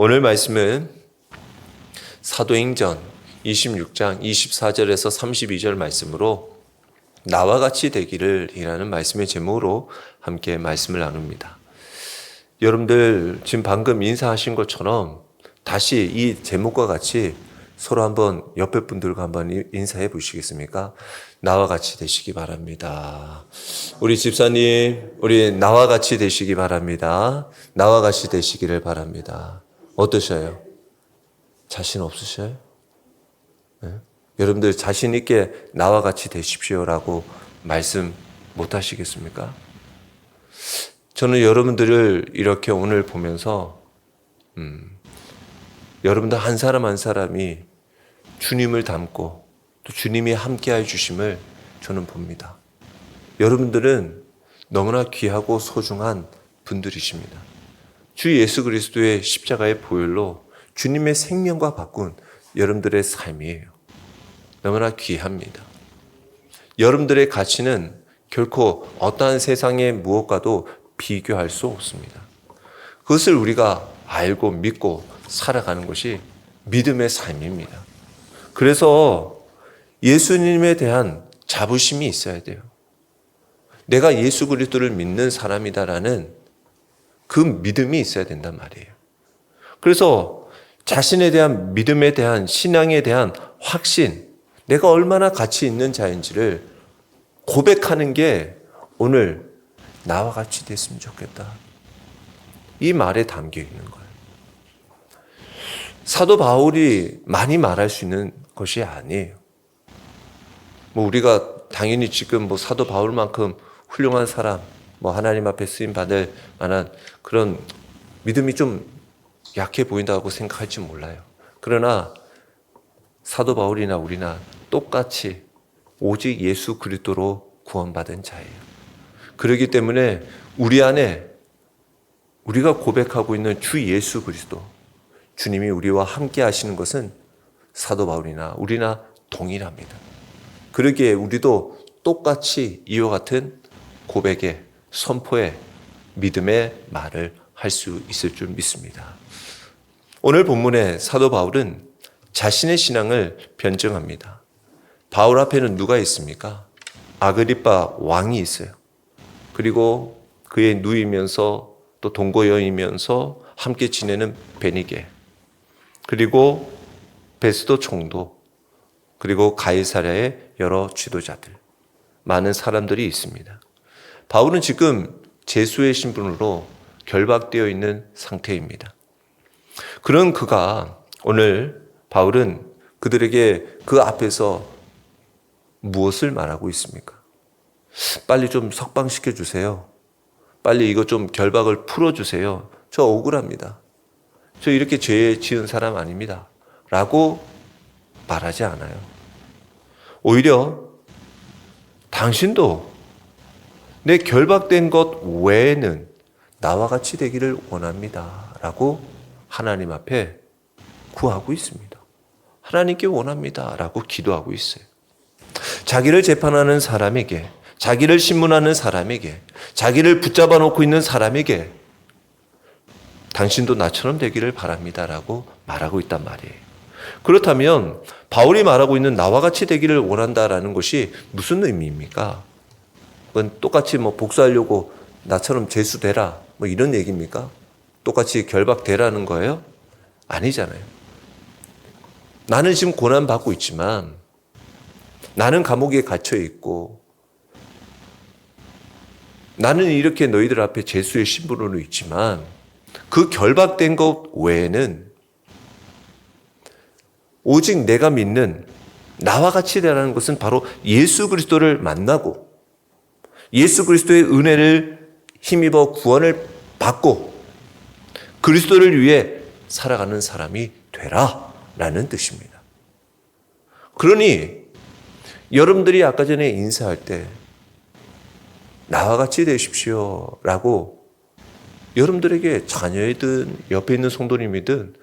오늘 말씀은 사도행전 26장 24절에서 32절 말씀으로 나와 같이 되기를 이라는 말씀의 제목으로 함께 말씀을 나눕니다. 여러분들 지금 방금 인사하신 것처럼 다시 이 제목과 같이 서로 한번 옆에 분들과 한번 인사해 보시겠습니까? 나와 같이 되시기 바랍니다. 우리 집사님, 우리 나와 같이 되시기 바랍니다. 나와 같이 되시기를 바랍니다. 어떠셔요? 자신 없으셔요? 네? 여러분들 자신 있게 나와 같이 되십시오라고 말씀 못 하시겠습니까? 저는 여러분들을 이렇게 오늘 보면서 여러분들 한 사람 한 사람이 주님을 닮고 또 주님이 함께해 주심을 저는 봅니다. 여러분들은 너무나 귀하고 소중한 분들이십니다. 주 예수 그리스도의 십자가의 보혈로 주님의 생명과 바꾼 여러분들의 삶이에요. 너무나 귀합니다. 여러분들의 가치는 결코 어떠한 세상의 무엇과도 비교할 수 없습니다. 그것을 우리가 알고 믿고 살아가는 것이 믿음의 삶입니다. 그래서 예수님에 대한 자부심이 있어야 돼요. 내가 예수 그리스도를 믿는 사람이다라는 그 믿음이 있어야 된단 말이에요. 그래서 자신에 대한 믿음에 대한 신앙에 대한 확신, 내가 얼마나 가치 있는 자인지를 고백하는 게 오늘 나와 같이 됐으면 좋겠다. 이 말에 담겨 있는 거예요. 사도 바울이 많이 말할 수 있는 것이 아니에요. 우리가 당연히 지금 사도 바울만큼 훌륭한 사람, 하나님 앞에 쓰임 받을 만한 그런 믿음이 좀 약해 보인다고 생각할지 몰라요. 그러나 사도 바울이나 우리나 똑같이 오직 예수 그리스도로 구원받은 자예요. 그렇기 때문에 우리 안에 우리가 고백하고 있는 주 예수 그리스도, 주님이 우리와 함께 하시는 것은 사도 바울이나 우리나 동일합니다. 그러기에 우리도 똑같이 이와 같은 고백의 선포의 믿음의 말을 할 수 있을 줄 믿습니다. 오늘 본문의 사도 바울은 자신의 신앙을 변증합니다. 바울 앞에는 누가 있습니까? 아그리빠 왕이 있어요. 그리고 그의 누이면서 또 동거여이면서 함께 지내는 베니게, 그리고 베스도 총독, 그리고 가이사랴의 여러 지도자들, 많은 사람들이 있습니다. 바울은 지금 제수의 신분으로 결박되어 있는 상태입니다. 그런 그가 오늘 바울은 그들에게 그 앞에서 무엇을 말하고 있습니까? 빨리 좀 석방시켜 주세요. 빨리 이거 좀 결박을 풀어주세요. 저 억울합니다. 저 이렇게 죄 지은 사람 아닙니다. 라고 말하지 않아요. 오히려 당신도 내 결박된 것 외에는 나와 같이 되기를 원합니다. 라고 하나님 앞에 구하고 있습니다. 하나님께 원합니다. 라고 기도하고 있어요. 자기를 재판하는 사람에게, 자기를 신문하는 사람에게, 자기를 붙잡아 놓고 있는 사람에게 당신도 나처럼 되기를 바랍니다. 라고 말하고 있단 말이에요. 그렇다면 바울이 말하고 있는 나와 같이 되기를 원한다라는 것이 무슨 의미입니까? 그건 똑같이 복수하려고 나처럼 죄수되라 이런 얘기입니까? 똑같이 결박되라는 거예요? 아니잖아요. 나는 지금 고난받고 있지만, 나는 감옥에 갇혀 있고, 나는 이렇게 너희들 앞에 죄수의 신분으로 있지만 그 결박된 것 외에는 오직 내가 믿는 나와 같이 되라는 것은 바로 예수 그리스도를 만나고 예수 그리스도의 은혜를 힘입어 구원을 받고 그리스도를 위해 살아가는 사람이 되라라는 뜻입니다. 그러니 여러분들이 아까 전에 인사할 때 나와 같이 되십시오 라고 여러분들에게 자녀이든 옆에 있는 성도님이든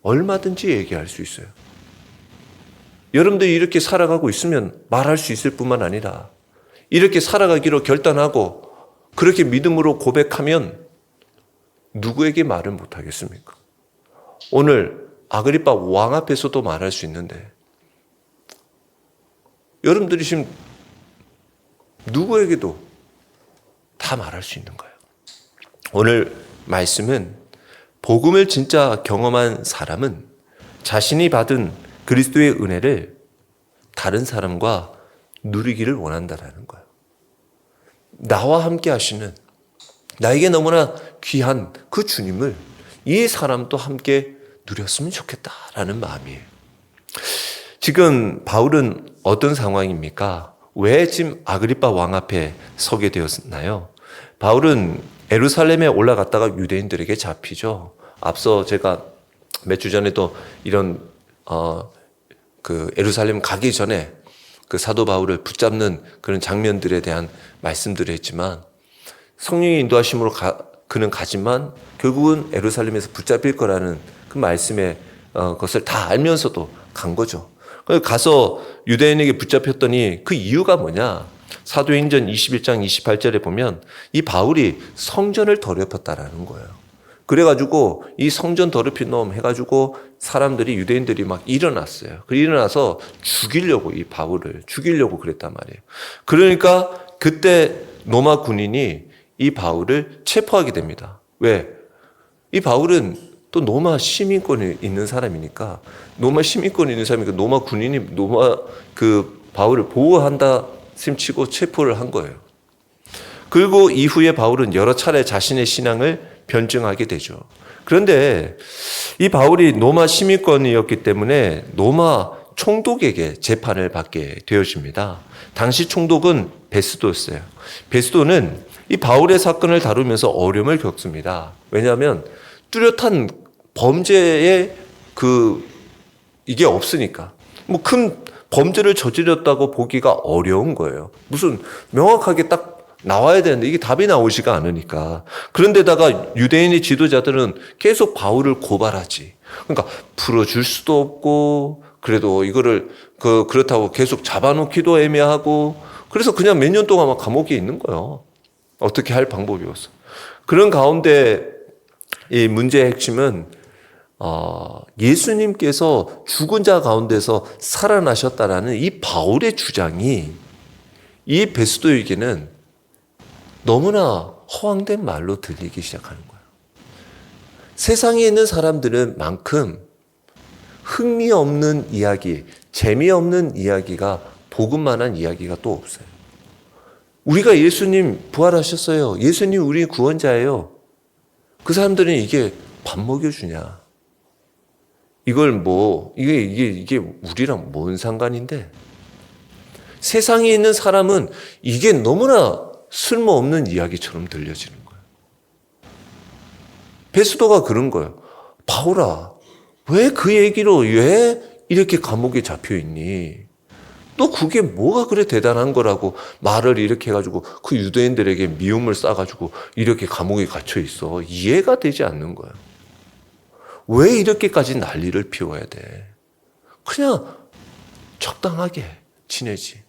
얼마든지 얘기할 수 있어요. 여러분들이 이렇게 살아가고 있으면 말할 수 있을 뿐만 아니라 이렇게 살아가기로 결단하고 그렇게 믿음으로 고백하면 누구에게 말을 못하겠습니까? 오늘 아그리파 왕 앞에서도 말할 수 있는데 여러분들이 지금 누구에게도 다 말할 수 있는 거예요. 오늘 말씀은 복음을 진짜 경험한 사람은 자신이 받은 그리스도의 은혜를 다른 사람과 누리기를 원한다라는 거예요. 나와 함께 하시는 나에게 너무나 귀한 그 주님을 이 사람도 함께 누렸으면 좋겠다라는 마음이에요. 지금 바울은 어떤 상황입니까? 왜 지금 아그리파 왕 앞에 서게 되었나요? 바울은 예루살렘에 올라갔다가 유대인들에게 잡히죠. 앞서 제가 몇 주 전에도 이런 그 예루살렘 가기 전에 그 사도 바울을 붙잡는 그런 장면들에 대한 말씀들을 했지만 성령의 인도하심으로 그는 가지만 결국은 예루살렘에서 붙잡힐 거라는 그 말씀의 것을 다 알면서도 간 거죠. 가서 유대인에게 붙잡혔더니 그 이유가 뭐냐? 사도행전 21장 28절에 보면 이 바울이 성전을 더럽혔다라는 거예요. 그래가지고 이 성전 더럽힌 놈 해가지고 사람들이 유대인들이 막 일어났어요. 일어나서 죽이려고 이 바울을 죽이려고 그랬단 말이에요. 그러니까 그때 로마 군인이 이 바울을 체포하게 됩니다. 왜? 이 바울은 또 로마 시민권이 있는 사람이니까 로마 시민권이 있는 사람이니까 로마 군인이 로마 그 바울을 보호한다 셈치고 체포를 한 거예요. 그리고 이후에 바울은 여러 차례 자신의 신앙을 변증하게 되죠. 그런데 이 바울이 로마 시민권이었기 때문에 로마 총독에게 재판을 받게 되어집니다. 당시 총독은 베스도였어요. 베스도는 이 바울의 사건을 다루면서 어려움을 겪습니다. 왜냐하면 뚜렷한 범죄의 이게 없으니까. 뭐 큰 범죄를 저질렀다고 보기가 어려운 거예요. 무슨 명확하게 딱 나와야 되는데 이게 답이 나오지가 않으니까. 그런데다가 유대인의 지도자들은 계속 바울을 고발하지. 그러니까 풀어줄 수도 없고, 그래도 이거를 그렇다고 계속 잡아놓기도 애매하고, 그래서 그냥 몇 년 동안 막 감옥에 있는 거예요. 어떻게 할 방법이 없어. 그런 가운데 이 문제의 핵심은 예수님께서 죽은 자 가운데서 살아나셨다라는 이 바울의 주장이 이 베스도에게는 너무나 허황된 말로 들리기 시작하는 거예요. 세상에 있는 사람들은 만큼 흥미없는 이야기, 재미없는 이야기가 복음만한 이야기가 또 없어요. 우리가 예수님 부활하셨어요. 예수님 우리 구원자예요. 그 사람들은 이게 밥 먹여주냐? 이걸 이게 우리랑 뭔 상관인데? 세상에 있는 사람은 이게 너무나 쓸모없는 이야기처럼 들려지는 거예요. 베스도가 그런 거예요. 바울아, 왜 그 얘기로 왜 이렇게 감옥에 잡혀 있니? 너 그게 뭐가 그래 대단한 거라고 말을 이렇게 해가지고 그 유대인들에게 미움을 싸가지고 이렇게 감옥에 갇혀 있어. 이해가 되지 않는 거예요. 왜 이렇게까지 난리를 피워야 돼? 그냥 적당하게 지내지.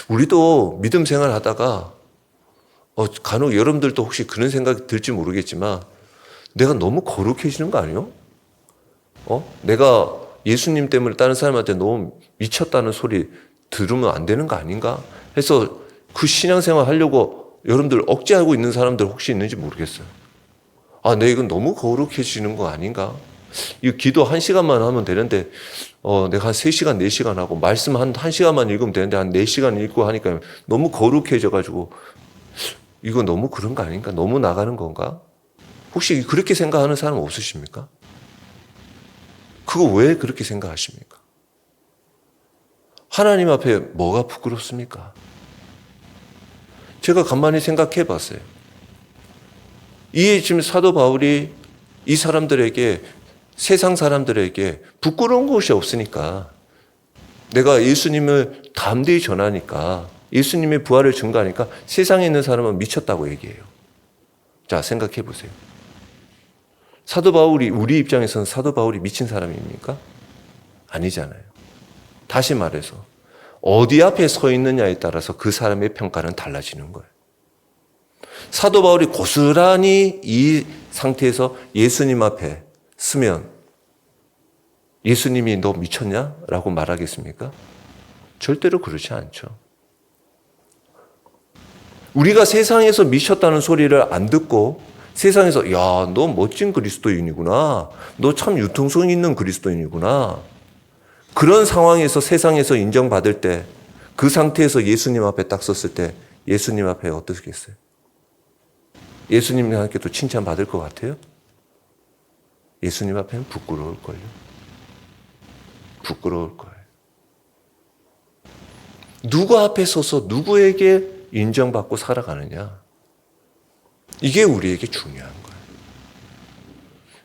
우리도 믿음 생활 하다가 간혹 여러분들도 혹시 그런 생각이 들지 모르겠지만 내가 너무 거룩해지는 거 아니에요? 내가 예수님 때문에 다른 사람한테 너무 미쳤다는 소리 들으면 안 되는 거 아닌가? 해서 그 신앙생활 하려고 여러분들 억제하고 있는 사람들 혹시 있는지 모르겠어요. 내 이건 너무 거룩해지는 거 아닌가? 이 기도 1시간만 하면 되는데 내가 한 3시간, 4시간 하고 말씀 한 1시간만 읽으면 되는데 한 4시간 읽고 하니까 너무 거룩해져가지고 이거 너무 그런 거 아닌가? 너무 나가는 건가? 혹시 그렇게 생각하는 사람 없으십니까? 그거 왜 그렇게 생각하십니까? 하나님 앞에 뭐가 부끄럽습니까? 제가 간만히 생각해 봤어요. 이 지금 사도 바울이 이 사람들에게 세상 사람들에게 부끄러운 것이 없으니까 내가 예수님을 담대히 전하니까 예수님의 부활을 증거하니까 세상에 있는 사람은 미쳤다고 얘기해요. 자, 생각해 보세요. 사도 바울이 우리 입장에서는 사도 바울이 미친 사람입니까? 아니잖아요. 다시 말해서 어디 앞에 서 있느냐에 따라서 그 사람의 평가는 달라지는 거예요. 사도 바울이 고스란히 이 상태에서 예수님 앞에 쓰면 예수님이 너 미쳤냐? 라고 말하겠습니까? 절대로 그렇지 않죠. 우리가 세상에서 미쳤다는 소리를 안 듣고 세상에서 야, 너 멋진 그리스도인이구나. 너 참 융통성 있는 그리스도인이구나. 그런 상황에서 세상에서 인정받을 때 그 상태에서 예수님 앞에 딱 섰을 때 예수님 앞에 어떻겠어요? 예수님과 함께 또 칭찬받을 것 같아요? 예수님 앞에는 부끄러울걸요. 부끄러울 거예요. 누구 앞에 서서 누구에게 인정받고 살아가느냐. 이게 우리에게 중요한 거예요.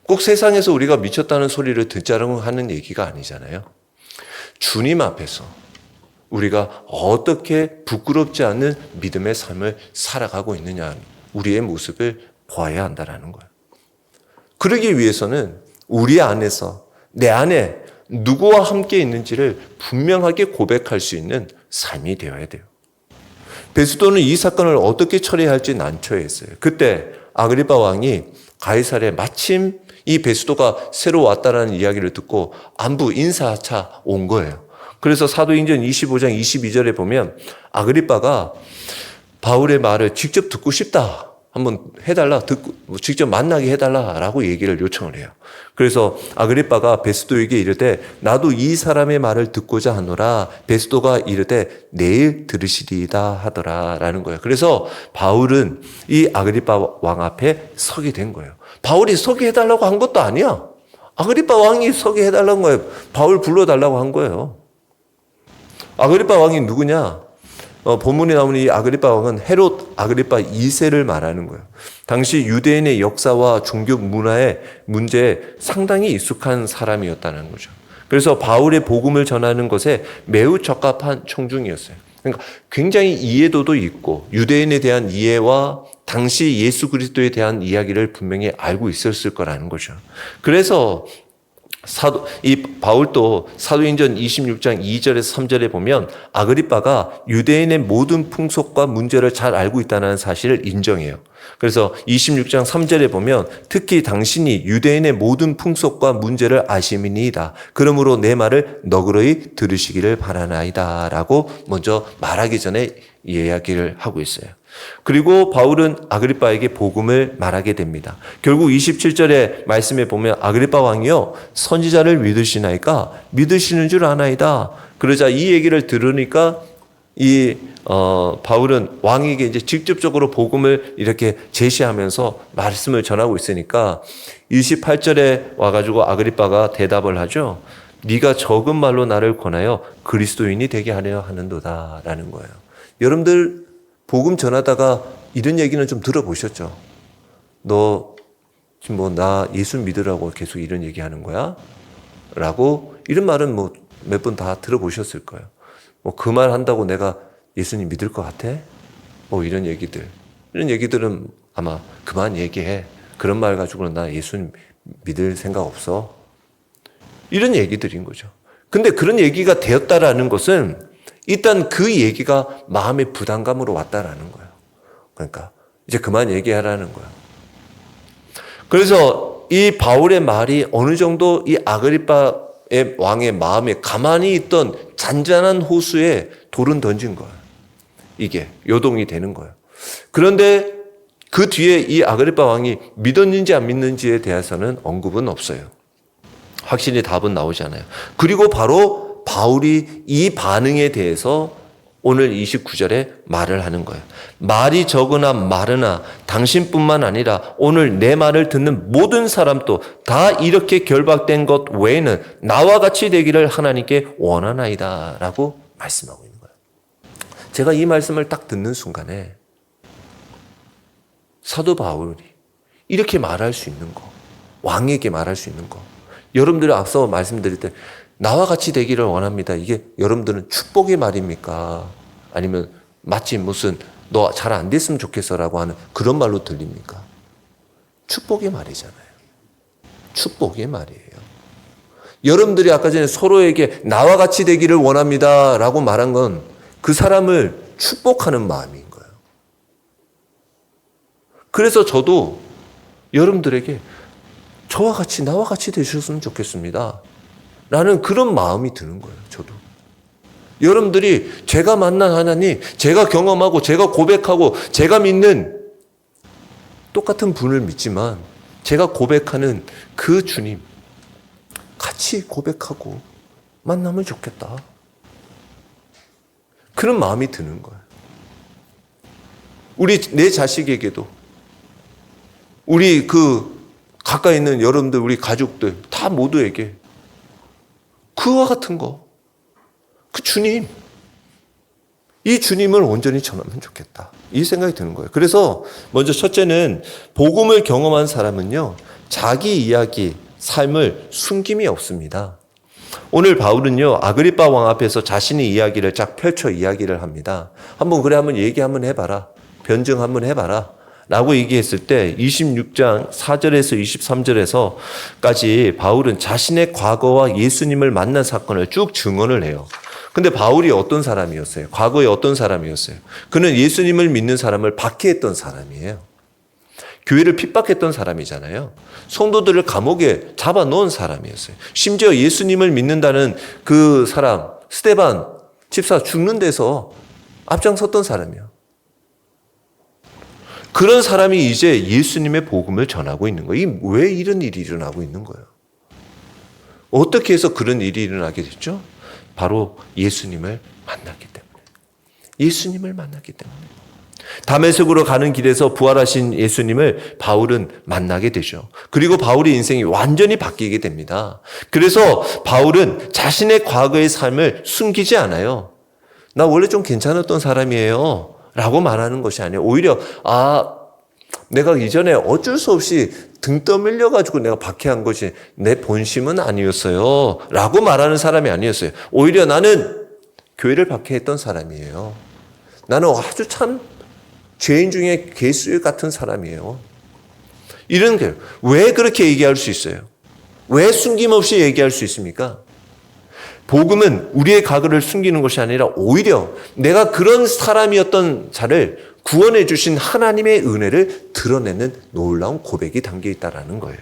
꼭 세상에서 우리가 미쳤다는 소리를 듣자라고 하는 얘기가 아니잖아요. 주님 앞에서 우리가 어떻게 부끄럽지 않은 믿음의 삶을 살아가고 있느냐. 우리의 모습을 보아야 한다는 거예요. 그러기 위해서는 우리 안에서 내 안에 누구와 함께 있는지를 분명하게 고백할 수 있는 삶이 되어야 돼요. 베스도는 이 사건을 어떻게 처리해야 할지 난처했어요. 그때 아그리파 왕이 가이사랴에 마침 이 베스도가 새로 왔다라는 이야기를 듣고 안부 인사차 온 거예요. 그래서 사도행전 25장 22절에 보면 아그리파가 바울의 말을 직접 듣고 싶다. 한번 해달라, 듣고, 직접 만나게 해달라라고 얘기를 요청을 해요. 그래서 아그리파가 베스도에게 이르되 나도 이 사람의 말을 듣고자 하노라. 베스도가 이르되 내일 들으시리이다 하더라라는 거예요. 그래서 바울은 이 아그리파 왕 앞에 서게 된 거예요. 바울이 서게 해달라고 한 것도 아니야. 아그리파 왕이 서게 해달라는 거예요. 바울 불러달라고 한 거예요. 아그리파 왕이 누구냐? 본문에 나오는 이 아그리파 왕은 헤롯 아그리파 2세를 말하는 거예요. 당시 유대인의 역사와 종교 문화의 문제에 상당히 익숙한 사람이었다는 거죠. 그래서 바울의 복음을 전하는 것에 매우 적합한 청중이었어요. 그러니까 굉장히 이해도도 있고 유대인에 대한 이해와 당시 예수 그리스도에 대한 이야기를 분명히 알고 있었을 거라는 거죠. 그래서 이 바울도 사도행전 26장 2절에서 3절에 보면 아그리파가 유대인의 모든 풍속과 문제를 잘 알고 있다는 사실을 인정해요. 그래서 26장 3절에 보면 특히 당신이 유대인의 모든 풍속과 문제를 아심이니이다. 그러므로 내 말을 너그러이 들으시기를 바라나이다. 라고 먼저 말하기 전에 이야기를 하고 있어요. 그리고 바울은 아그리파에게 복음을 말하게 됩니다. 결국 27절의 말씀에 보면 아그리파 왕이요 선지자를 믿으시나이까 믿으시는 줄 아나이다. 그러자 이 얘기를 들으니까 바울은 왕에게 이제 직접적으로 복음을 이렇게 제시하면서 말씀을 전하고 있으니까 28절에 와가지고 아그리파가 대답을 하죠. 네가 적은 말로 나를 권하여 그리스도인이 되게 하려 하는도다 라는 거예요. 여러분들 복음 전하다가 이런 얘기는 좀 들어보셨죠? 너 지금 뭐 나 예수 믿으라고 계속 이런 얘기하는 거야? 라고 이런 말은 뭐 몇 번 다 들어보셨을 거예요. 뭐 그 말 한다고 내가 예수님 믿을 것 같아? 뭐 이런 얘기들은 아마 그만 얘기해. 그런 말 가지고는 나 예수님 믿을 생각 없어. 이런 얘기들인 거죠. 근데 그런 얘기가 되었다라는 것은 일단 그 얘기가 마음의 부담감으로 왔다라는 거예요. 그러니까 이제 그만 얘기하라는 거예요. 그래서 이 바울의 말이 어느 정도 이 아그리파의 왕의 마음에 가만히 있던 잔잔한 호수에 돌은 던진 거예요. 이게 요동이 되는 거예요. 그런데 그 뒤에 이 아그리파 왕이 믿었는지 안 믿는지에 대해서는 언급은 없어요. 확실히 답은 나오지 않아요. 그리고 바로 바울이 이 반응에 대해서 오늘 29절에 말을 하는 거예요. 말이 적으나 마르나 당신뿐만 아니라 오늘 내 말을 듣는 모든 사람도 다 이렇게 결박된 것 외에는 나와 같이 되기를 하나님께 원하나이다 라고 말씀하고 있는 거예요. 제가 이 말씀을 딱 듣는 순간에 사도 바울이 이렇게 말할 수 있는 거, 왕에게 말할 수 있는 거, 여러분들이 앞서 말씀드릴 때 나와 같이 되기를 원합니다. 이게 여러분들은 축복의 말입니까? 아니면 마치 무슨 너 잘 안 됐으면 좋겠어라고 하는 그런 말로 들립니까? 축복의 말이잖아요. 축복의 말이에요. 여러분들이 아까 전에 서로에게 나와 같이 되기를 원합니다 라고 말한 건 그 사람을 축복하는 마음인 거예요. 그래서 저도 여러분들에게 저와 같이, 나와 같이 되셨으면 좋겠습니다. 라는 그런 마음이 드는 거예요, 저도. 여러분들이 제가 만난 하나님, 제가 경험하고, 제가 고백하고, 제가 믿는 똑같은 분을 믿지만, 제가 고백하는 그 주님, 같이 고백하고 만나면 좋겠다. 그런 마음이 드는 거예요. 내 자식에게도, 우리 가까이 있는 여러분들, 우리 가족들, 다 모두에게 그와 같은 거, 그 주님, 이 주님을 온전히 전하면 좋겠다. 이 생각이 드는 거예요. 그래서 먼저 첫째는 복음을 경험한 사람은요, 자기 이야기, 삶을 숨김이 없습니다. 오늘 바울은요, 아그리빠 왕 앞에서 자신의 이야기를 쫙 펼쳐 이야기를 합니다. 한번 얘기 한번 해봐라. 변증 한번 해봐라. 라고 얘기했을 때 26장 4절에서 23절에서까지 바울은 자신의 과거와 예수님을 만난 사건을 쭉 증언을 해요. 근데 바울이 어떤 사람이었어요? 과거에 어떤 사람이었어요? 그는 예수님을 믿는 사람을 박해했던 사람이에요. 교회를 핍박했던 사람이잖아요. 성도들을 감옥에 잡아놓은 사람이었어요. 심지어 예수님을 믿는다는 그 사람, 스데반 집사 죽는 데서 앞장섰던 사람이에요. 그런 사람이 이제 예수님의 복음을 전하고 있는 거예요. 왜 이런 일이 일어나고 있는 거예요? 어떻게 해서 그런 일이 일어나게 됐죠? 바로 예수님을 만났기 때문에. 예수님을 만났기 때문에. 다메섹으로 가는 길에서 부활하신 예수님을 바울은 만나게 되죠. 그리고 바울의 인생이 완전히 바뀌게 됩니다. 그래서 바울은 자신의 과거의 삶을 숨기지 않아요. 나 원래 좀 괜찮았던 사람이에요. 라고 말하는 것이 아니에요. 오히려 내가 이전에 어쩔 수 없이 등 떠밀려가지고 내가 박해한 것이 내 본심은 아니었어요. 라고 말하는 사람이 아니었어요. 오히려 나는 교회를 박해했던 사람이에요. 나는 아주 참 죄인 중에 괴수 같은 사람이에요. 이런 게 왜 그렇게 얘기할 수 있어요? 왜 숨김없이 얘기할 수 있습니까? 복음은 우리의 과거를 숨기는 것이 아니라 오히려 내가 그런 사람이었던 자를 구원해 주신 하나님의 은혜를 드러내는 놀라운 고백이 담겨 있다는 거예요.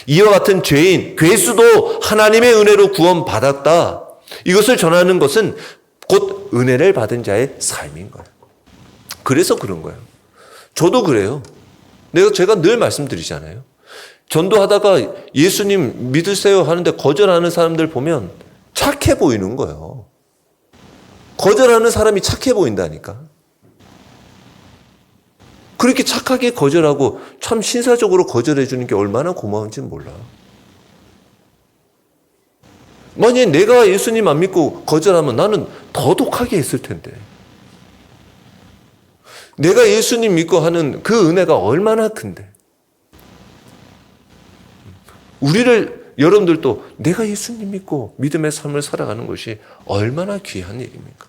이와 같은 죄인, 괴수도 하나님의 은혜로 구원받았다. 이것을 전하는 것은 곧 은혜를 받은 자의 삶인 거예요. 그래서 그런 거예요. 저도 그래요. 제가 늘 말씀드리잖아요. 전도하다가 예수님 믿으세요 하는데 거절하는 사람들 보면 착해 보이는 거예요. 거절하는 사람이 착해 보인다니까. 그렇게 착하게 거절하고 참 신사적으로 거절해 주는 게 얼마나 고마운지는 몰라. 만약에 내가 예수님 안 믿고 거절하면 나는 더 독하게 했을 텐데. 내가 예수님 믿고 하는 그 은혜가 얼마나 큰데. 여러분들도 내가 예수님 믿고 믿음의 삶을 살아가는 것이 얼마나 귀한 일입니까?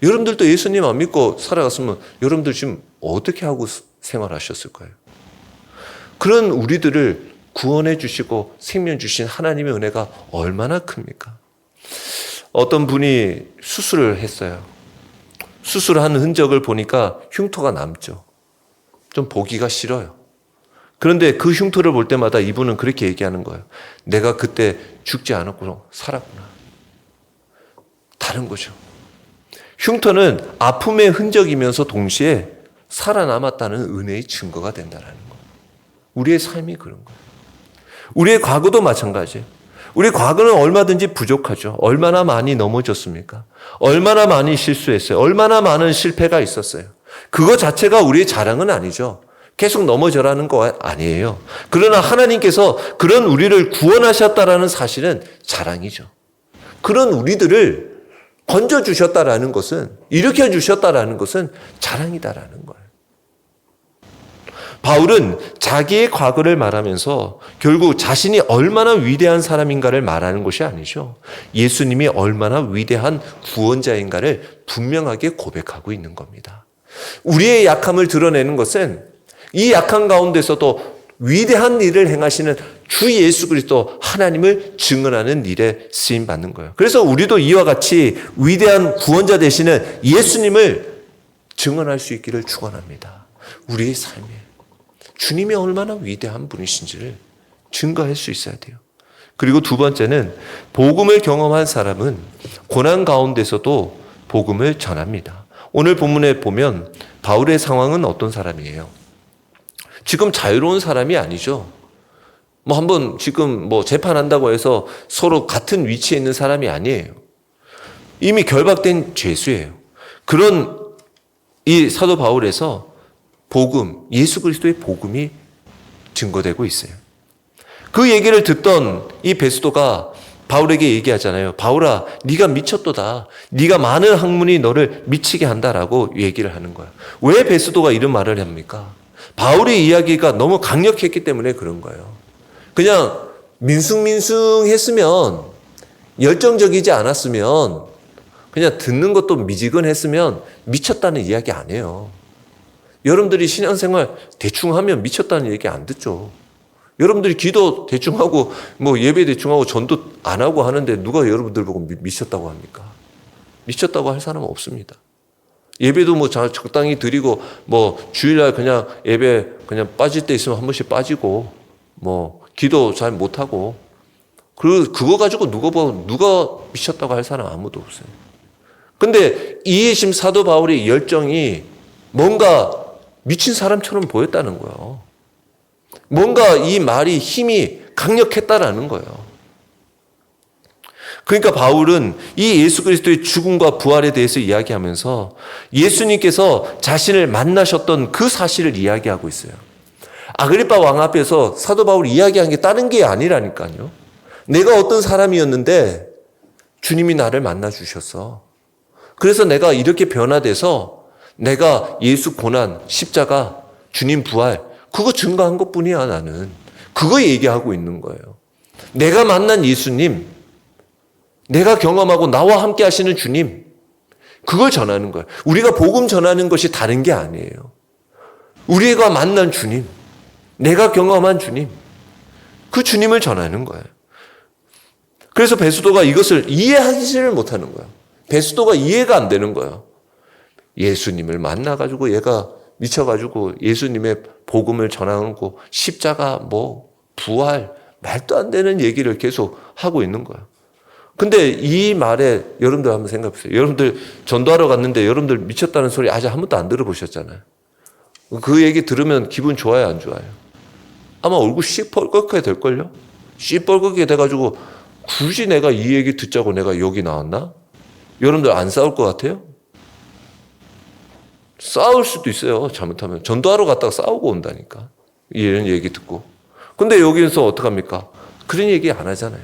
여러분들도 예수님 안 믿고 살아갔으면 여러분들 지금 어떻게 하고 생활하셨을 거예요? 그런 우리들을 구원해 주시고 생명 주신 하나님의 은혜가 얼마나 큽니까? 어떤 분이 수술을 했어요. 수술하는 흔적을 보니까 흉터가 남죠. 좀 보기가 싫어요. 그런데 그 흉터를 볼 때마다 이분은 그렇게 얘기하는 거예요. 내가 그때 죽지 않았고 살았구나. 다른 거죠. 흉터는 아픔의 흔적이면서 동시에 살아남았다는 은혜의 증거가 된다는 거예요. 우리의 삶이 그런 거예요. 우리의 과거도 마찬가지예요. 우리 과거는 얼마든지 부족하죠. 얼마나 많이 넘어졌습니까? 얼마나 많이 실수했어요. 얼마나 많은 실패가 있었어요. 그거 자체가 우리의 자랑은 아니죠. 계속 넘어져라는 거 아니에요. 그러나 하나님께서 그런 우리를 구원하셨다라는 사실은 자랑이죠. 그런 우리들을 건져주셨다라는 것은, 일으켜주셨다라는 것은 자랑이다라는 거예요. 바울은 자기의 과거를 말하면서 결국 자신이 얼마나 위대한 사람인가를 말하는 것이 아니죠. 예수님이 얼마나 위대한 구원자인가를 분명하게 고백하고 있는 겁니다. 우리의 약함을 드러내는 것은 이 약한 가운데서도 위대한 일을 행하시는 주 예수 그리스도 하나님을 증언하는 일에 쓰임받는 거예요. 그래서 우리도 이와 같이 위대한 구원자 되시는 예수님을 증언할 수 있기를 축원합니다. 우리의 삶에 주님이 얼마나 위대한 분이신지를 증거할 수 있어야 돼요. 그리고 두 번째는 복음을 경험한 사람은 고난 가운데서도 복음을 전합니다. 오늘 본문에 보면 바울의 상황은 어떤 사람이에요? 지금 자유로운 사람이 아니죠. 한번 지금 재판한다고 해서 서로 같은 위치에 있는 사람이 아니에요. 이미 결박된 죄수예요. 그런 이 사도 바울에서 복음, 예수 그리스도의 복음이 증거되고 있어요. 그 얘기를 듣던 이 베스도가 바울에게 얘기하잖아요. 바울아, 네가 미쳤도다. 네가 많은 학문이 너를 미치게 한다라고 얘기를 하는 거야. 왜 베스도가 이런 말을 합니까? 바울의 이야기가 너무 강력했기 때문에 그런 거예요. 그냥 민숭민숭했으면, 열정적이지 않았으면, 그냥 듣는 것도 미지근했으면 미쳤다는 이야기 안 해요. 여러분들이 신앙생활 대충 하면 미쳤다는 얘기 안 듣죠. 여러분들이 기도 대충 하고 예배 대충 하고 전도 안 하고 하는데 누가 여러분들 보고 미쳤다고 합니까? 미쳤다고 할 사람은 없습니다. 예배도 적당히 드리고 주일날 그냥 예배 그냥 빠질 때 있으면 한 번씩 빠지고 기도 잘 못하고 그거 가지고 누가 미쳤다고 할 사람 아무도 없어요. 근데 이해심 사도 바울의 열정이 뭔가 미친 사람처럼 보였다는 거예요. 뭔가 이 말이 힘이 강력했다라는 거예요. 그러니까 바울은 이 예수 그리스도의 죽음과 부활에 대해서 이야기하면서 예수님께서 자신을 만나셨던 그 사실을 이야기하고 있어요. 아그리파 왕 앞에서 사도 바울이 이야기한 게 다른 게 아니라니까요. 내가 어떤 사람이었는데 주님이 나를 만나 주셨어. 그래서 내가 이렇게 변화돼서 내가 예수 고난, 십자가, 주님 부활 그거 증거한 것뿐이야. 나는 그거 얘기하고 있는 거예요. 내가 만난 예수님, 내가 경험하고 나와 함께 하시는 주님, 그걸 전하는 거예요. 우리가 복음 전하는 것이 다른 게 아니에요. 우리가 만난 주님, 내가 경험한 주님, 그 주님을 전하는 거예요. 그래서 베스도가 이것을 이해하지를 못하는 거예요. 베스도가 이해가 안 되는 거예요. 예수님을 만나가지고 얘가 미쳐가지고 예수님의 복음을 전하고 십자가 부활 말도 안 되는 얘기를 계속 하고 있는 거예요. 근데 이 말에 여러분들 한번 생각해 보세요. 여러분들 전도하러 갔는데 여러분들 미쳤다는 소리 아직 한 번도 안 들어보셨잖아요. 그 얘기 들으면 기분 좋아요, 안 좋아요? 아마 얼굴 씨뻘겋게 될걸요? 씨뻘겋게 돼가지고 굳이 내가 이 얘기 듣자고 내가 여기 나왔나? 여러분들 안 싸울 것 같아요? 싸울 수도 있어요. 잘못하면. 전도하러 갔다가 싸우고 온다니까. 이런 얘기 듣고. 근데 여기서 어떡합니까? 그런 얘기 안 하잖아요.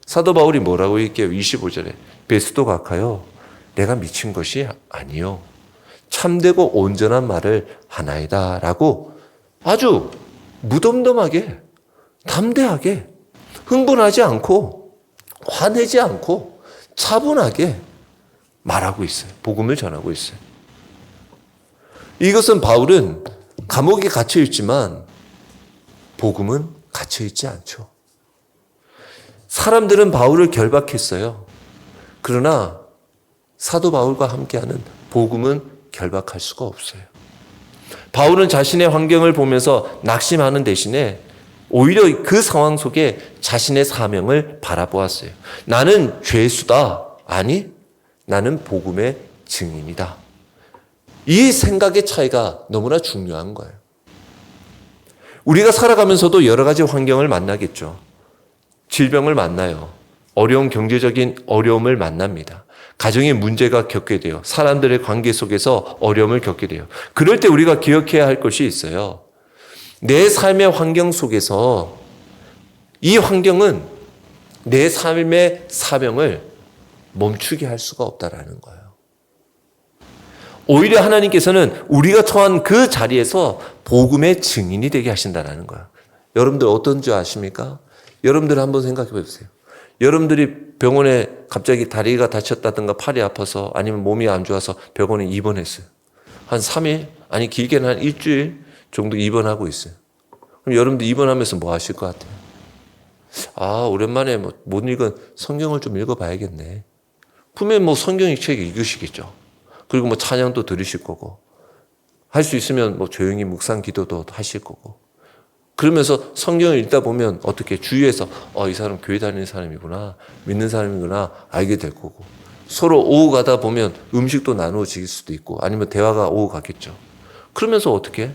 사도 바울이 뭐라고 얘기해요? 25절에. 베스도 각하여 내가 미친 것이 아니요. 참되고 온전한 말을 하나이다. 라고 아주 무덤덤하게, 담대하게, 흥분하지 않고, 화내지 않고, 차분하게 말하고 있어요. 복음을 전하고 있어요. 이것은 바울은 감옥에 갇혀 있지만 복음은 갇혀 있지 않죠. 사람들은 바울을 결박했어요. 그러나 사도 바울과 함께하는 복음은 결박할 수가 없어요. 바울은 자신의 환경을 보면서 낙심하는 대신에 오히려 그 상황 속에 자신의 사명을 바라보았어요. 나는 죄수다. 아니, 나는 복음의 증인이다. 이 생각의 차이가 너무나 중요한 거예요. 우리가 살아가면서도 여러 가지 환경을 만나겠죠. 질병을 만나요. 어려운 경제적인 어려움을 만납니다. 가정의 문제가 겪게 돼요. 사람들의 관계 속에서 어려움을 겪게 돼요. 그럴 때 우리가 기억해야 할 것이 있어요. 내 삶의 환경 속에서 이 환경은 내 삶의 사명을 멈추게 할 수가 없다라는 거예요. 오히려 하나님께서는 우리가 처한 그 자리에서 복음의 증인이 되게 하신다는 거예요. 여러분들 어떤 줄 아십니까? 여러분들 한번 생각해 보세요. 여러분들이 병원에 갑자기 다리가 다쳤다든가 팔이 아파서 아니면 몸이 안 좋아서 병원에 입원했어요. 한 3일, 아니 길게는 한 일주일 정도 입원하고 있어요. 그럼 여러분들 입원하면서 뭐 하실 것 같아요? 아, 오랜만에 못 읽은 성경을 좀 읽어봐야겠네. 분명히 성경 책 읽으시겠죠. 그리고 찬양도 들으실 거고. 할 수 있으면 뭐 조용히 묵상 기도도 하실 거고. 그러면서 성경을 읽다 보면 어떻게 주위에서 이 사람 교회 다니는 사람이구나, 믿는 사람이구나 알게 될 거고. 서로 오고 가다 보면 음식도 나누어질 수도 있고 아니면 대화가 오고 가겠죠. 그러면서 어떻게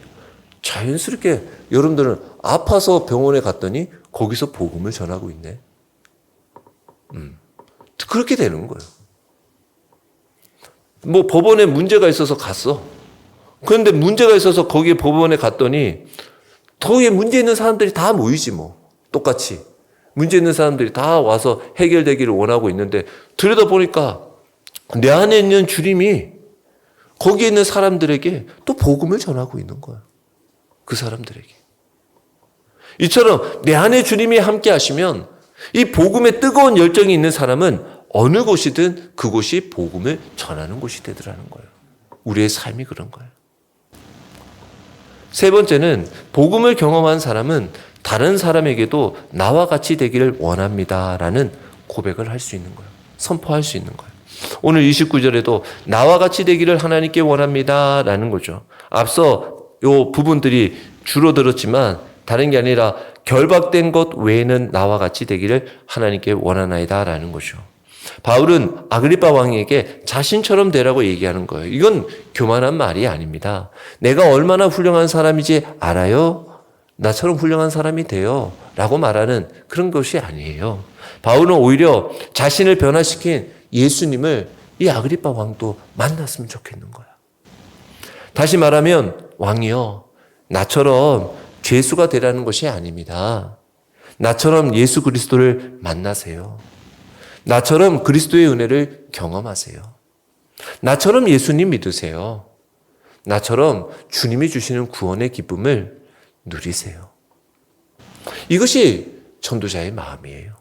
자연스럽게 여러분들은 아파서 병원에 갔더니 거기서 복음을 전하고 있네. 그렇게 되는 거예요. 뭐 법원에 문제가 있어서 갔어. 그런데 문제가 있어서 거기에 법원에 갔더니 거기에 문제 있는 사람들이 다 모이지 뭐. 똑같이. 문제 있는 사람들이 다 와서 해결되기를 원하고 있는데 들여다보니까 내 안에 있는 주님이 거기에 있는 사람들에게 또 복음을 전하고 있는 거예요. 그 사람들에게. 이처럼 내 안에 주님이 함께 하시면 이 복음에 뜨거운 열정이 있는 사람은 어느 곳이든 그곳이 복음을 전하는 곳이 되더라는 거예요. 우리의 삶이 그런 거예요. 세 번째는 복음을 경험한 사람은 다른 사람에게도 나와 같이 되기를 원합니다라는 고백을 할 수 있는 거예요. 선포할 수 있는 거예요. 오늘 29절에도 나와 같이 되기를 하나님께 원합니다라는 거죠. 앞서 요 부분들이 줄어들었지만 다른 게 아니라 결박된 것 외에는 나와 같이 되기를 하나님께 원하나이다라는 거죠. 바울은 아그리빠 왕에게 자신처럼 되라고 얘기하는 거예요. 이건 교만한 말이 아닙니다. 내가 얼마나 훌륭한 사람인지 알아요? 나처럼 훌륭한 사람이 돼요. 라고 말하는 그런 것이 아니에요. 바울은 오히려 자신을 변화시킨 예수님을 이 아그리빠 왕도 만났으면 좋겠는 거야. 다시 말하면 왕이요, 나처럼 죄수가 되라는 것이 아닙니다. 나처럼 예수 그리스도를 만나세요. 나처럼 그리스도의 은혜를 경험하세요. 나처럼 예수님 믿으세요. 나처럼 주님이 주시는 구원의 기쁨을 누리세요. 이것이 전도자의 마음이에요.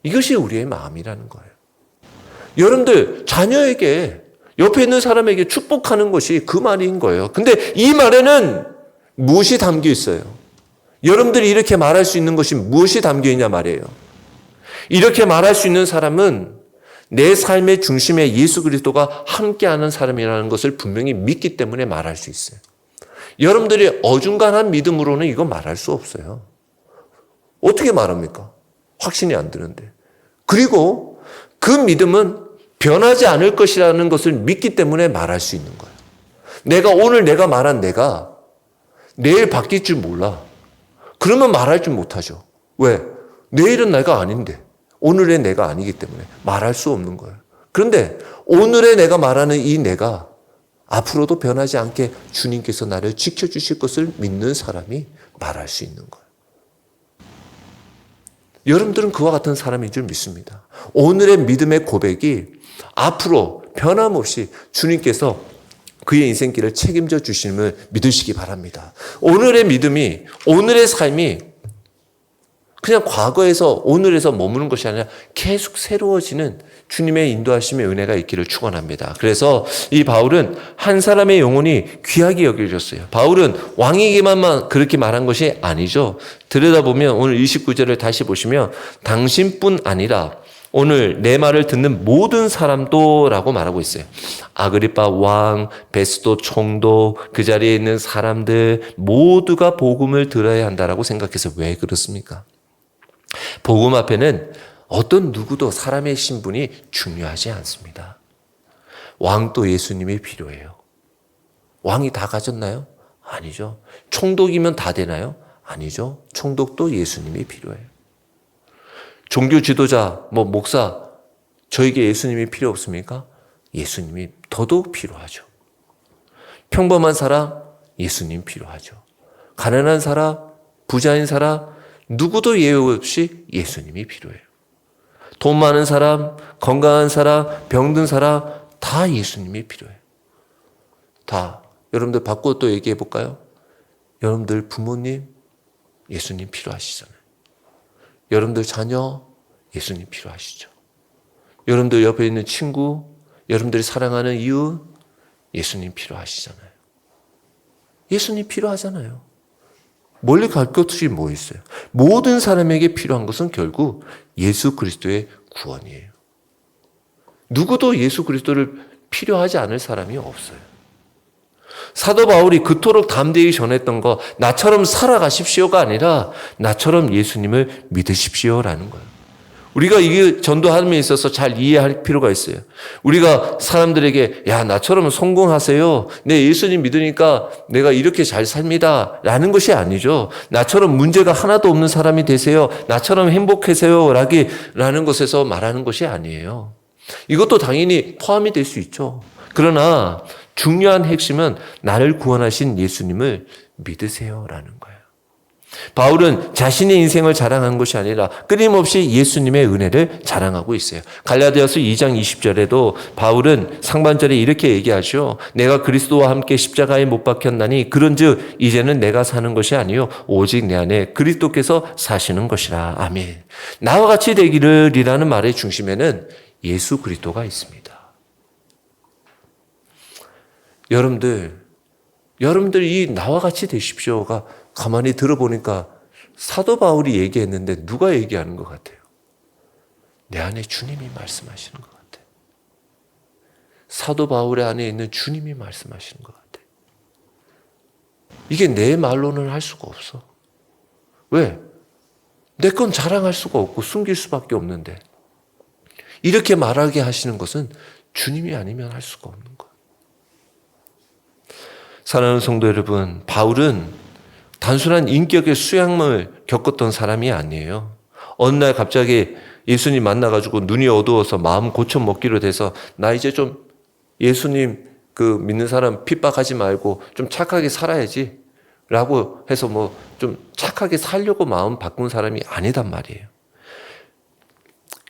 이것이 우리의 마음이라는 거예요. 여러분들 자녀에게 옆에 있는 사람에게 축복하는 것이 그 말인 거예요. 근데 이 말에는 무엇이 담겨 있어요? 여러분들이 이렇게 말할 수 있는 것이 무엇이 담겨 있냐 말이에요. 이렇게 말할 수 있는 사람은 내 삶의 중심에 예수 그리스도가 함께하는 사람이라는 것을 분명히 믿기 때문에 말할 수 있어요. 여러분들이 어중간한 믿음으로는 이거 말할 수 없어요. 어떻게 말합니까? 확신이 안 드는데. 그리고 그 믿음은 변하지 않을 것이라는 것을 믿기 때문에 말할 수 있는 거예요. 오늘 내가 말한 내가 내일 바뀔 줄 몰라. 그러면 말할 줄 못하죠. 왜? 내일은 내가 아닌데 오늘의 내가 아니기 때문에 말할 수 없는 거예요. 그런데 오늘의 내가 말하는 이 내가 앞으로도 변하지 않게 주님께서 나를 지켜주실 것을 믿는 사람이 말할 수 있는 거예요. 여러분들은 그와 같은 사람인 줄 믿습니다. 오늘의 믿음의 고백이 앞으로 변함없이 주님께서 그의 인생길을 책임져 주심을 믿으시기 바랍니다. 오늘의 믿음이, 오늘의 삶이 그냥 과거에서 오늘에서 머무는 것이 아니라 계속 새로워지는 주님의 인도하심의 은혜가 있기를 축원합니다. 그래서 이 바울은 한 사람의 영혼이 귀하게 여겨졌어요. 바울은 왕에게만 그렇게 말한 것이 아니죠. 들여다보면 오늘 29절을 다시 보시면 당신뿐 아니라 오늘 내 말을 듣는 모든 사람도 라고 말하고 있어요. 아그리빠 왕, 베스도 총독, 그 자리에 있는 사람들 모두가 복음을 들어야 한다라고 생각해서 왜 그렇습니까? 복음 앞에는 어떤 누구도 사람의 신분이 중요하지 않습니다. 왕도 예수님이 필요해요. 왕이 다 가졌나요? 아니죠. 총독이면 다 되나요? 아니죠. 총독도 예수님이 필요해요. 종교 지도자, 목사, 저에게 예수님이 필요 없습니까? 예수님이 더더욱 필요하죠. 평범한 사람, 예수님 필요하죠. 가난한 사람, 부자인 사람, 누구도 예외 없이 예수님이 필요해요. 돈 많은 사람, 건강한 사람, 병든 사람 다 예수님이 필요해요. 다. 여러분들 바꿔 또 얘기해 볼까요? 여러분들 부모님 예수님 필요하시잖아요. 여러분들 자녀 예수님 필요하시죠. 여러분들 옆에 있는 친구, 여러분들이 사랑하는 이웃 예수님 필요하시잖아요. 예수님 필요하잖아요. 멀리 갈 것이 뭐 있어요? 모든 사람에게 필요한 것은 결국 예수 그리스도의 구원이에요. 누구도 예수 그리스도를 필요하지 않을 사람이 없어요. 사도 바울이 그토록 담대히 전했던 거, 나처럼 살아가십시오가 아니라 나처럼 예수님을 믿으십시오라는 거예요. 우리가 이게 전도함에 있어서 잘 이해할 필요가 있어요. 우리가 사람들에게 야, 나처럼 성공하세요. 내 예수님 믿으니까 내가 이렇게 잘 삽니다. 라는 것이 아니죠. 나처럼 문제가 하나도 없는 사람이 되세요. 나처럼 행복하세요. 라는 것에서 말하는 것이 아니에요. 이것도 당연히 포함이 될 수 있죠. 그러나 중요한 핵심은 나를 구원하신 예수님을 믿으세요라는 거예요. 바울은 자신의 인생을 자랑한 것이 아니라 끊임없이 예수님의 은혜를 자랑하고 있어요. 갈라디아서 2장 20절에도 바울은 상반절에 이렇게 얘기하죠. 내가 그리스도와 함께 십자가에 못 박혔나니 그런즉 이제는 내가 사는 것이 아니요 오직 내 안에 그리스도께서 사시는 것이라. 아멘. 나와 같이 되기를이라는 말의 중심에는 예수 그리스도가 있습니다. 여러분들 이 나와 같이 되십시오가 가만히 들어보니까 사도 바울이 얘기했는데 누가 얘기하는 것 같아요? 내 안에 주님이 말씀하시는 것 같아요. 사도 바울의 안에 있는 주님이 말씀하시는 것 같아요. 이게 내 말로는 할 수가 없어. 왜? 내 건 자랑할 수가 없고 숨길 수밖에 없는데 이렇게 말하게 하시는 것은 주님이 아니면 할 수가 없는 거예요. 사랑하는 성도 여러분, 바울은 단순한 인격의 수양을 겪었던 사람이 아니에요. 어느 날 갑자기 예수님 만나가지고 눈이 어두워서 마음 고쳐 먹기로 돼서 나 이제 좀 예수님 믿는 사람 핍박하지 말고 좀 착하게 살아야지 라고 해서 좀 착하게 살려고 마음 바꾼 사람이 아니단 말이에요.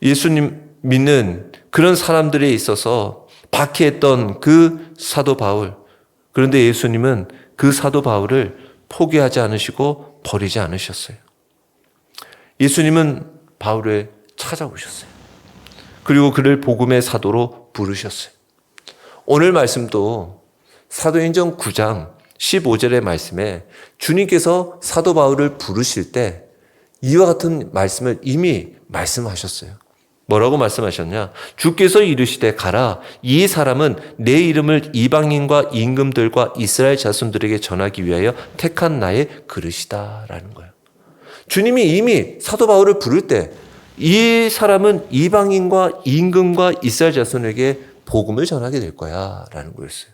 예수님 믿는 그런 사람들에 있어서 박해했던 그 사도 바울, 그런데 예수님은 그 사도 바울을 포기하지 않으시고 버리지 않으셨어요. 예수님은 바울을 찾아오셨어요. 그리고 그를 복음의 사도로 부르셨어요. 오늘 말씀도 사도행전 9장 15절의 말씀에 주님께서 사도 바울을 부르실 때 이와 같은 말씀을 이미 말씀하셨어요. 뭐라고 말씀하셨냐? 주께서 이르시되 가라. 이 사람은 내 이름을 이방인과 임금들과 이스라엘 자손들에게 전하기 위하여 택한 나의 그릇이다 라는 거예요. 주님이 이미 사도 바울을 부를 때 이 사람은 이방인과 임금과 이스라엘 자손에게 복음을 전하게 될 거야 라는 거였어요.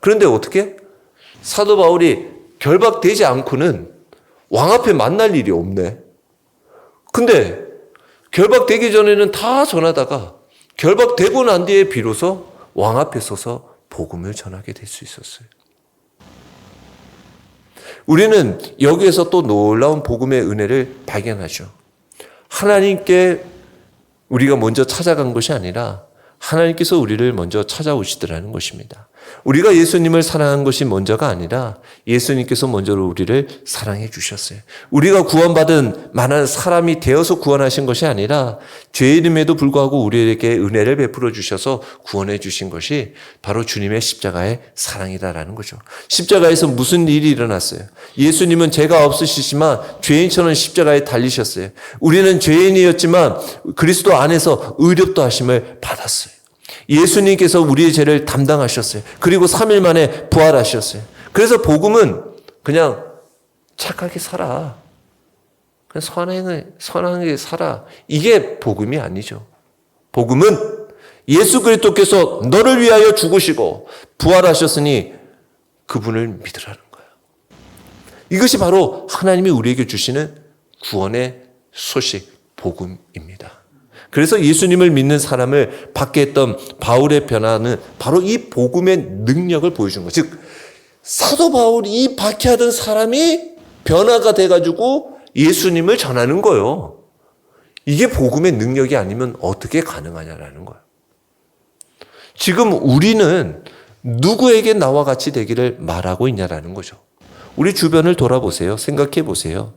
그런데 어떻게? 사도 바울이 결박되지 않고는 왕 앞에 만날 일이 없네. 근데 결박되기 전에는 다 전하다가 결박되고 난 뒤에 비로소 왕 앞에 서서 복음을 전하게 될 수 있었어요. 우리는 여기에서 또 놀라운 복음의 은혜를 발견하죠. 하나님께 우리가 먼저 찾아간 것이 아니라 하나님께서 우리를 먼저 찾아오시더라는 것입니다. 우리가 예수님을 사랑한 것이 먼저가 아니라 예수님께서 먼저 우리를 사랑해 주셨어요. 우리가 구원받은 만한 사람이 되어서 구원하신 것이 아니라 죄인임에도 불구하고 우리에게 은혜를 베풀어 주셔서 구원해 주신 것이 바로 주님의 십자가의 사랑이다라는 거죠. 십자가에서 무슨 일이 일어났어요? 예수님은 죄가 없으시지만 죄인처럼 십자가에 달리셨어요. 우리는 죄인이었지만 그리스도 안에서 의롭다 하심을 받았어요. 예수님께서 우리의 죄를 담당하셨어요. 그리고 3일 만에 부활하셨어요. 그래서 복음은 그냥 착하게 살아. 그냥 선하게 살아. 이게 복음이 아니죠. 복음은 예수 그리스도께서 너를 위하여 죽으시고 부활하셨으니 그분을 믿으라는 거예요. 이것이 바로 하나님이 우리에게 주시는 구원의 소식, 복음입니다. 그래서 예수님을 믿는 사람을 받게 했던 바울의 변화는 바로 이 복음의 능력을 보여준 거예요. 즉 사도 바울이 이 박해하던 사람이 변화가 돼가지고 예수님을 전하는 거예요. 이게 복음의 능력이 아니면 어떻게 가능하냐라는 거예요. 지금 우리는 누구에게 나와 같이 되기를 말하고 있냐라는 거죠. 우리 주변을 돌아보세요. 생각해 보세요.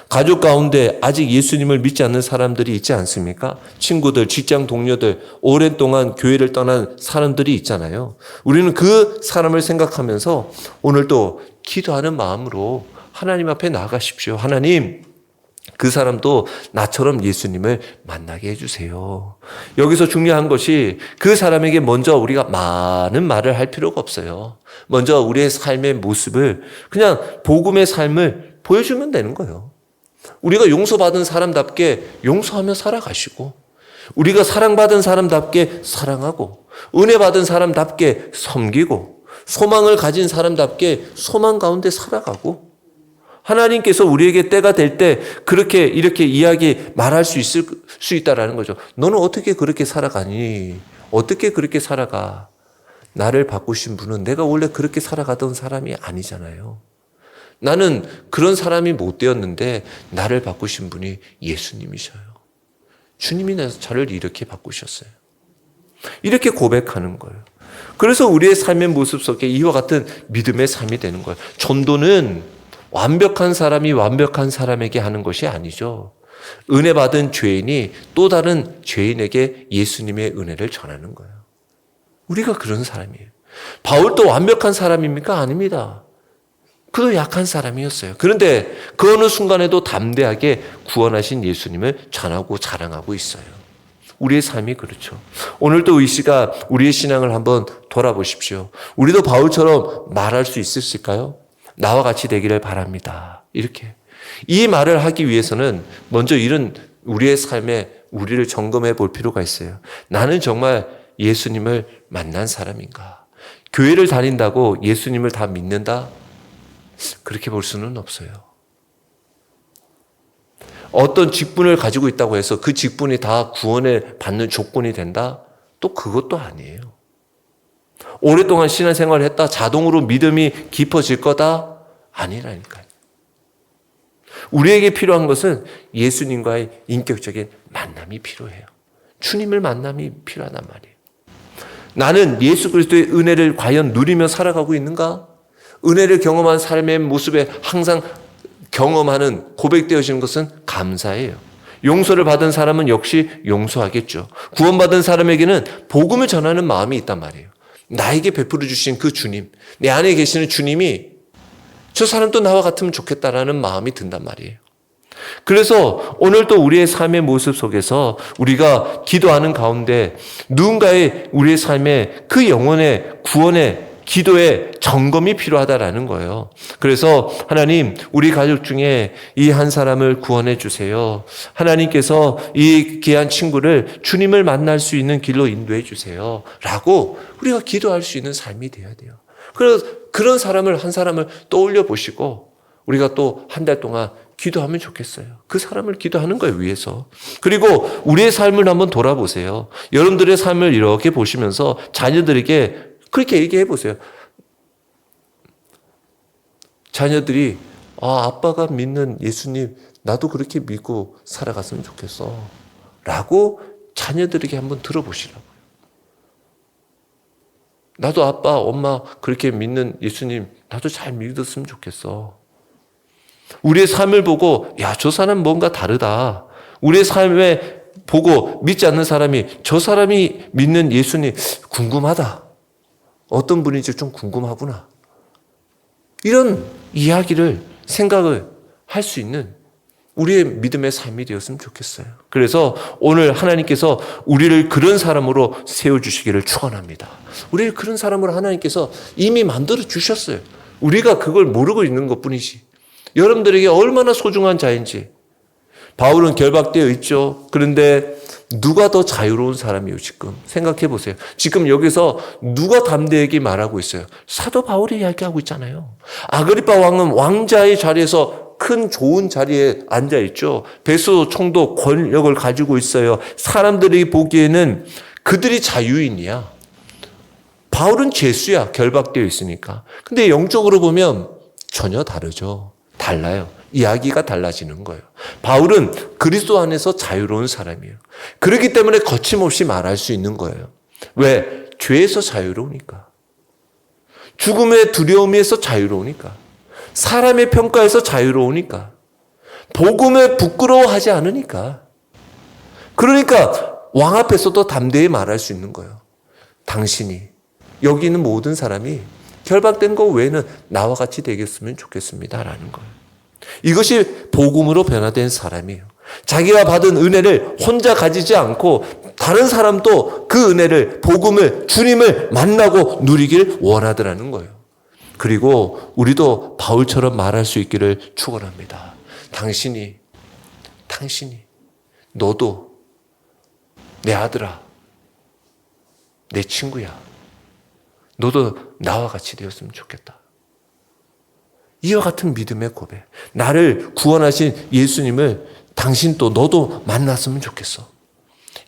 가족 가운데 아직 예수님을 믿지 않는 사람들이 있지 않습니까? 친구들, 직장 동료들, 오랜 동안 교회를 떠난 사람들이 있잖아요. 우리는 그 사람을 생각하면서 오늘도 기도하는 마음으로 하나님 앞에 나아가십시오. 하나님, 그 사람도 나처럼 예수님을 만나게 해주세요. 여기서 중요한 것이 그 사람에게 먼저 우리가 많은 말을 할 필요가 없어요. 먼저 우리의 삶의 모습을 그냥 복음의 삶을 보여주면 되는 거예요. 우리가 용서받은 사람답게 용서하며 살아가시고 우리가 사랑받은 사람답게 사랑하고 은혜 받은 사람답게 섬기고 소망을 가진 사람답게 소망 가운데 살아가고 하나님께서 우리에게 때가 될 때 그렇게 이렇게 말할 수 있다라는 거죠. 너는 어떻게 그렇게 살아가니? 어떻게 그렇게 살아가? 나를 바꾸신 분은 내가 원래 그렇게 살아가던 사람이 아니잖아요. 나는 그런 사람이 못 되었는데 나를 바꾸신 분이 예수님이셔요. 주님이 저를 이렇게 바꾸셨어요. 이렇게 고백하는 거예요. 그래서 우리의 삶의 모습 속에 이와 같은 믿음의 삶이 되는 거예요. 전도는 완벽한 사람이 완벽한 사람에게 하는 것이 아니죠. 은혜 받은 죄인이 또 다른 죄인에게 예수님의 은혜를 전하는 거예요. 우리가 그런 사람이에요. 바울도 완벽한 사람입니까? 아닙니다. 그도 약한 사람이었어요. 그런데 그 어느 순간에도 담대하게 구원하신 예수님을 전하고 자랑하고 있어요. 우리의 삶이 그렇죠. 오늘도 이 시간 우리의 신앙을 한번 돌아보십시오. 우리도 바울처럼 말할 수 있으실까요? 나와 같이 되기를 바랍니다. 이렇게. 이 말을 하기 위해서는 먼저 이런 우리의 삶에 우리를 점검해 볼 필요가 있어요. 나는 정말 예수님을 만난 사람인가? 교회를 다닌다고 예수님을 다 믿는다? 그렇게 볼 수는 없어요. 어떤 직분을 가지고 있다고 해서 그 직분이 다 구원을 받는 조건이 된다? 또 그것도 아니에요. 오랫동안 신앙생활을 했다 자동으로 믿음이 깊어질 거다? 아니라니까요. 우리에게 필요한 것은 예수님과의 인격적인 만남이 필요해요. 주님을 만남이 필요하단 말이에요. 나는 예수 그리스도의 은혜를 과연 누리며 살아가고 있는가? 은혜를 경험한 삶의 모습에 항상 경험하는 고백되어지는 것은 감사예요. 용서를 받은 사람은 역시 용서하겠죠. 구원받은 사람에게는 복음을 전하는 마음이 있단 말이에요. 나에게 베풀어 주신 그 주님, 내 안에 계시는 주님이 저 사람도 나와 같으면 좋겠다라는 마음이 든단 말이에요. 그래서 오늘도 우리의 삶의 모습 속에서 우리가 기도하는 가운데 누군가의 우리의 삶에 그 영혼의 구원의 기도의 점검이 필요하다라는 거예요. 그래서 하나님, 우리 가족 중에 이 한 사람을 구원해 주세요. 하나님께서 이 귀한 친구를 주님을 만날 수 있는 길로 인도해 주세요. 라고 우리가 기도할 수 있는 삶이 되어야 돼요. 그래서 그런 사람을 한 사람을 떠올려 보시고 우리가 또 한 달 동안 기도하면 좋겠어요. 그 사람을 기도하는 거예요, 위해서. 그리고 우리의 삶을 한번 돌아보세요. 여러분들의 삶을 이렇게 보시면서 자녀들에게 그렇게 얘기해 보세요. 자녀들이 아빠가 믿는 예수님 나도 그렇게 믿고 살아갔으면 좋겠어 라고 자녀들에게 한번 들어보시라고요. 나도 아빠 엄마 그렇게 믿는 예수님 나도 잘 믿었으면 좋겠어. 우리의 삶을 보고 저 사람 뭔가 다르다. 우리의 삶에 보고 믿지 않는 사람이 저 사람이 믿는 예수님 궁금하다. 어떤 분인지 좀 궁금하구나. 이런 이야기를 생각을 할 수 있는 우리의 믿음의 삶이 되었으면 좋겠어요. 그래서 오늘 하나님께서 우리를 그런 사람으로 세워주시기를 축원합니다. 우리를 그런 사람으로 하나님께서 이미 만들어 주셨어요. 우리가 그걸 모르고 있는 것뿐이지. 여러분들에게 얼마나 소중한 자인지. 바울은 결박되어 있죠. 그런데 누가 더 자유로운 사람이에요, 지금? 생각해 보세요. 지금 여기서 누가 담대하게 말하고 있어요? 사도 바울이 이야기하고 있잖아요. 아그리파 왕은 왕자의 자리에서 큰 좋은 자리에 앉아 있죠. 베소 총독 권력을 가지고 있어요. 사람들이 보기에는 그들이 자유인이야. 바울은 죄수야, 결박되어 있으니까. 근데 영적으로 보면 전혀 다르죠. 달라요. 이야기가 달라지는 거예요. 바울은 그리스도 안에서 자유로운 사람이에요. 그렇기 때문에 거침없이 말할 수 있는 거예요. 왜? 죄에서 자유로우니까. 죽음의 두려움에서 자유로우니까. 사람의 평가에서 자유로우니까. 복음에 부끄러워하지 않으니까. 그러니까 왕 앞에서도 담대히 말할 수 있는 거예요. 당신이 여기 있는 모든 사람이 결박된 것 외에는 나와 같이 되겠으면 좋겠습니다. 라는 거예요. 이것이 복음으로 변화된 사람이에요. 자기가 받은 은혜를 혼자 가지지 않고 다른 사람도 그 은혜를, 복음을, 주님을 만나고 누리길 원하더라는 거예요. 그리고 우리도 바울처럼 말할 수 있기를 축원합니다. 당신이, 너도 내 아들아, 내 친구야. 너도 나와 같이 되었으면 좋겠다. 이와 같은 믿음의 고백. 나를 구원하신 예수님을 당신도 너도 만났으면 좋겠어.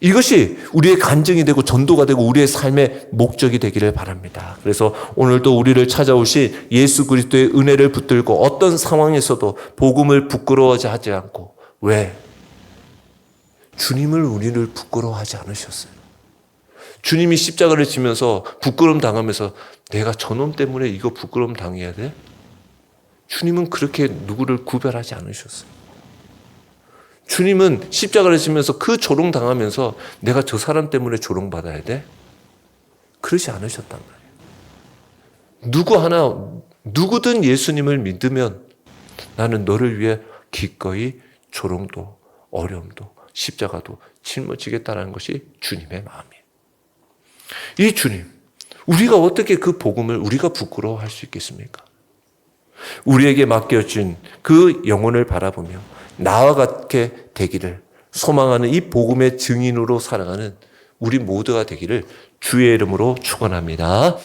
이것이 우리의 간증이 되고 전도가 되고 우리의 삶의 목적이 되기를 바랍니다. 그래서 오늘도 우리를 찾아오신 예수 그리스도의 은혜를 붙들고 어떤 상황에서도 복음을 부끄러워하지 않고, 왜? 주님을 우리를 부끄러워하지 않으셨어요. 주님이 십자가를 지면서 부끄러움 당하면서 내가 저놈 때문에 이거 부끄러움 당해야 돼? 주님은 그렇게 누구를 구별하지 않으셨어요. 주님은 십자가를 지면서 그 조롱 당하면서 내가 저 사람 때문에 조롱받아야 돼? 그러지 않으셨단 말이에요. 누구든 예수님을 믿으면 나는 너를 위해 기꺼이 조롱도 어려움도 십자가도 짊어지겠다는 것이 주님의 마음이에요. 이 주님, 우리가 어떻게 그 복음을 우리가 부끄러워할 수 있겠습니까? 우리에게 맡겨진 그 영혼을 바라보며 나와 같게 되기를 소망하는 이 복음의 증인으로 살아가는 우리 모두가 되기를 주의 이름으로 축원합니다.